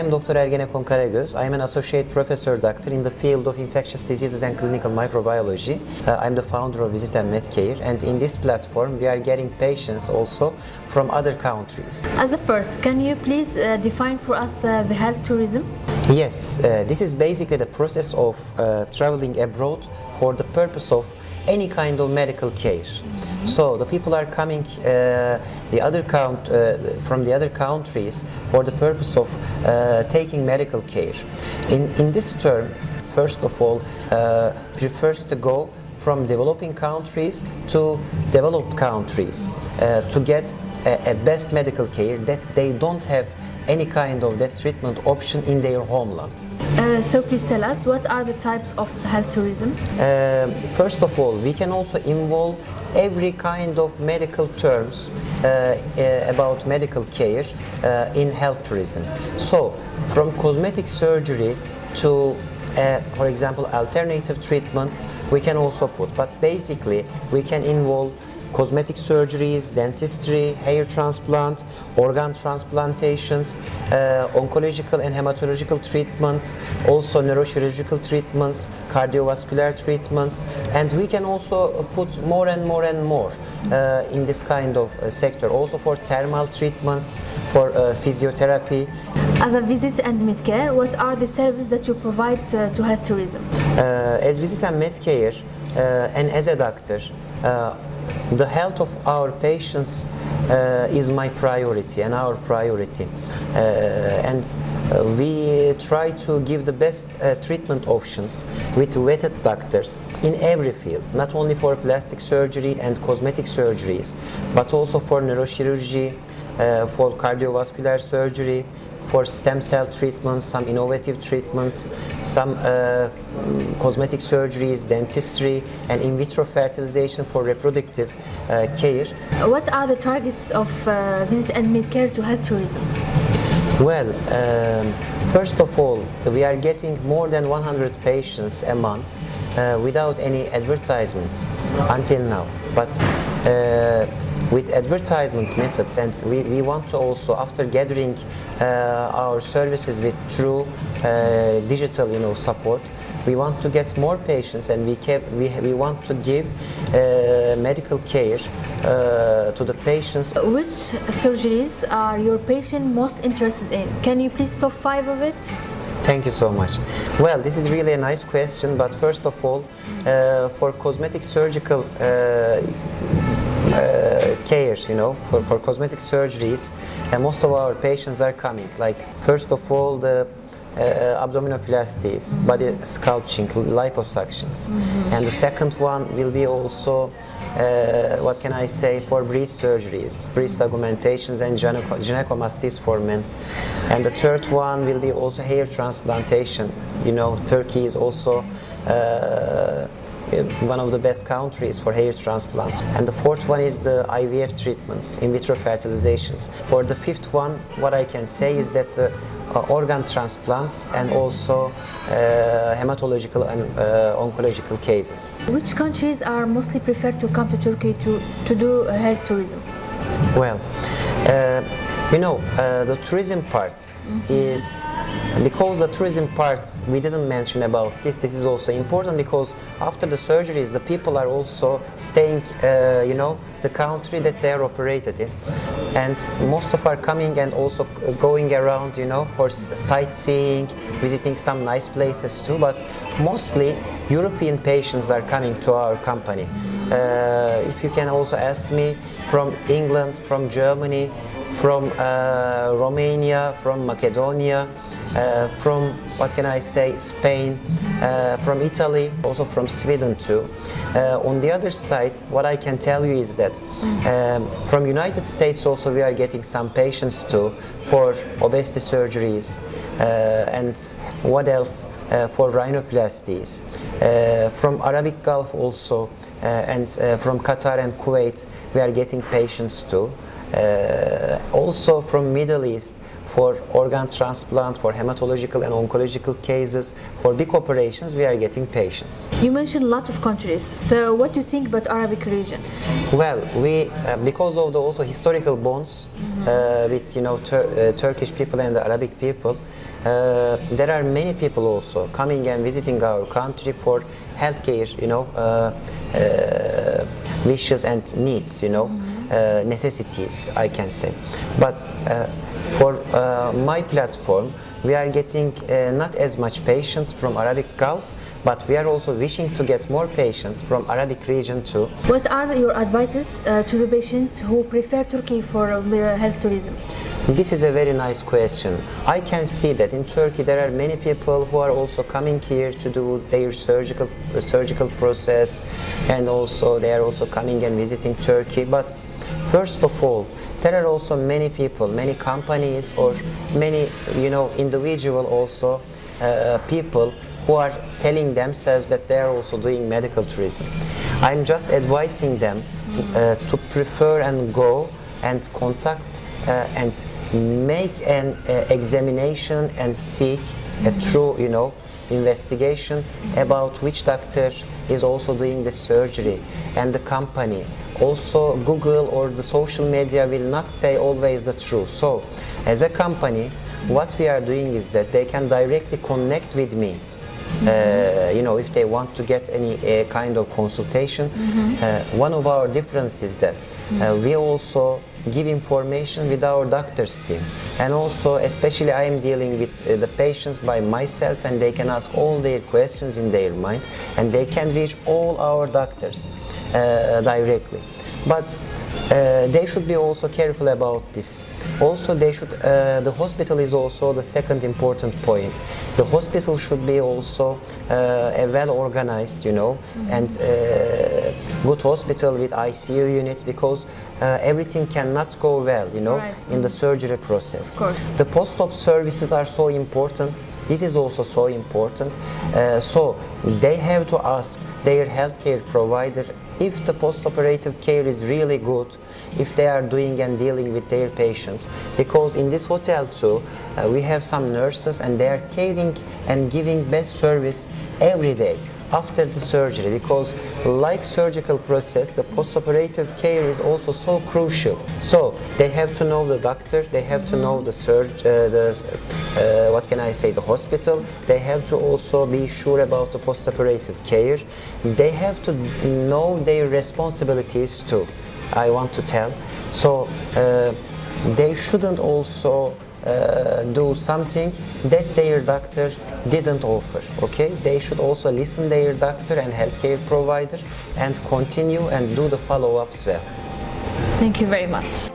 am Dr. Ergenekon Karagöz. I am an associate professor doctor in the field of infectious diseases and clinical microbiology. I'm the founder of Visit and Medcare, and in this platform we are getting patients also from other countries. As a first, can you please define for us the health tourism? Yes, this is basically the process of traveling abroad for the purpose of any kind of medical care. So the people are coming from the other countries for the purpose of taking medical care. In this term, first of all, prefers to go from developing countries to developed countries to get a best medical care that they don't have any kind of that treatment option in their homeland. So please tell us, what are the types of health tourism? First of all, we can also involve every kind of medical terms about medical care in health tourism. So, from cosmetic surgery to for example, alternative treatments we can also put, but basically we can involve cosmetic surgeries, dentistry, hair transplant, organ transplantations, oncological and hematological treatments, also neurochirurgical treatments, cardiovascular treatments, and we can also put more and more in this kind of sector, also for thermal treatments, for physiotherapy. As a Visit and Medcare, what are the services that you provide to health tourism? As Visit and Medcare and as a doctor, the health of our patients is my priority and our priority, and we try to give the best treatment options with vetted doctors in every field, not only for plastic surgery and cosmetic surgeries, but also for neurochirurgy, for cardiovascular surgery, for stem cell treatments, some innovative treatments, some cosmetic surgeries, dentistry, and in vitro fertilization for reproductive care. What are the targets of Visit and Medcare to health tourism? Well, first of all, we are getting more than 100 patients a month without any advertisements until now. But with advertisement methods, and we want to also, after gathering our services with true digital support, we want to get more patients, and we want to give medical care to the patients. Which surgeries are your patient most interested in? Can you please top 5 of it? Thank you so much. Well, this is really a nice question, but first of all, for cosmetic surgical care, for cosmetic surgeries, most of our patients are coming. Like, first of all, the abdominoplasties, body sculpting, liposuctions, and the second one will be also what can I say, for breast surgeries, breast augmentations and gynecomasties for men, and the third one will be also hair transplantation. Turkey is also one of the best countries for hair transplants, and the fourth one is the IVF treatments, in vitro fertilizations. For the fifth one, what I can say is that the organ transplants and also hematological and oncological cases. Which countries are mostly preferred to come to Turkey to do health tourism? Well, the tourism part is, because the tourism part we didn't mention about this is also important, because after the surgeries the people are also staying the country that they are operated in, and most of are coming and also going around for sightseeing, visiting some nice places too, but mostly European patients are coming to our company. If you can also ask me, from England, from Germany, from Romania, from Macedonia, from, what can I say, Spain, from Italy, also from Sweden too. On the other side, what I can tell you is that from United States also we are getting some patients too for obesity surgeries, and what else, for rhinoplasties. From Arabic Gulf also, and from Qatar and Kuwait we are getting patients too. Also from Middle East, for organ transplant, for hematological and oncological cases, for big operations we are getting patients. You mentioned lots of countries, so what do you think about Arabic region? Well, we because of the also historical bonds with Turkish people and the Arabic people, there are many people also coming and visiting our country for healthcare, wishes and needs, necessities, I can say. But for my platform, we are getting not as much patients from Arabic Gulf, but we are also wishing to get more patients from Arabic region too. What are your advices to the patients who prefer Turkey for health tourism? This is a very nice question. I can see that in Turkey there are many people who are also coming here to do their surgical process, and also they are also coming and visiting Turkey. But first of all, there are also many people, many companies, or many individual also people who are telling themselves that they are also doing medical tourism. I'm just advising them to prefer and go and contact and make an examination and seek a true, investigation about which doctor is also doing the surgery and the company. Also, Google or the social media will not say always the truth. So, as a company, what we are doing is that they can directly connect with me. If they want to get any kind of consultation. One of our differences is that we also give information with our doctors team, and also especially I am dealing with the patients by myself, and they can ask all their questions in their mind, and they can reach all our doctors directly. But they should be also careful about this. Also, they should. The hospital is also the second important point. The hospital should be also a well-organized, and good hospital with ICU units, because everything cannot go well, Right. in the surgery process. Of course. The post-op services are so important. This is also so important. So they have to ask their healthcare provider if the post-operative care is really good, if they are doing and dealing with their patients. Because in this hotel too, we have some nurses, and they are caring and giving best service every day after the surgery, because like surgical process, the post-operative care is also so crucial. So they have to know the doctor, they have to know the the hospital, they have to also be sure about the post-operative care. They have to know their responsibilities too, I want to tell. So they shouldn't also do something that their doctor didn't offer. Okay, they should also listen their doctor and healthcare provider and continue and do the follow-ups well. Thank you very much.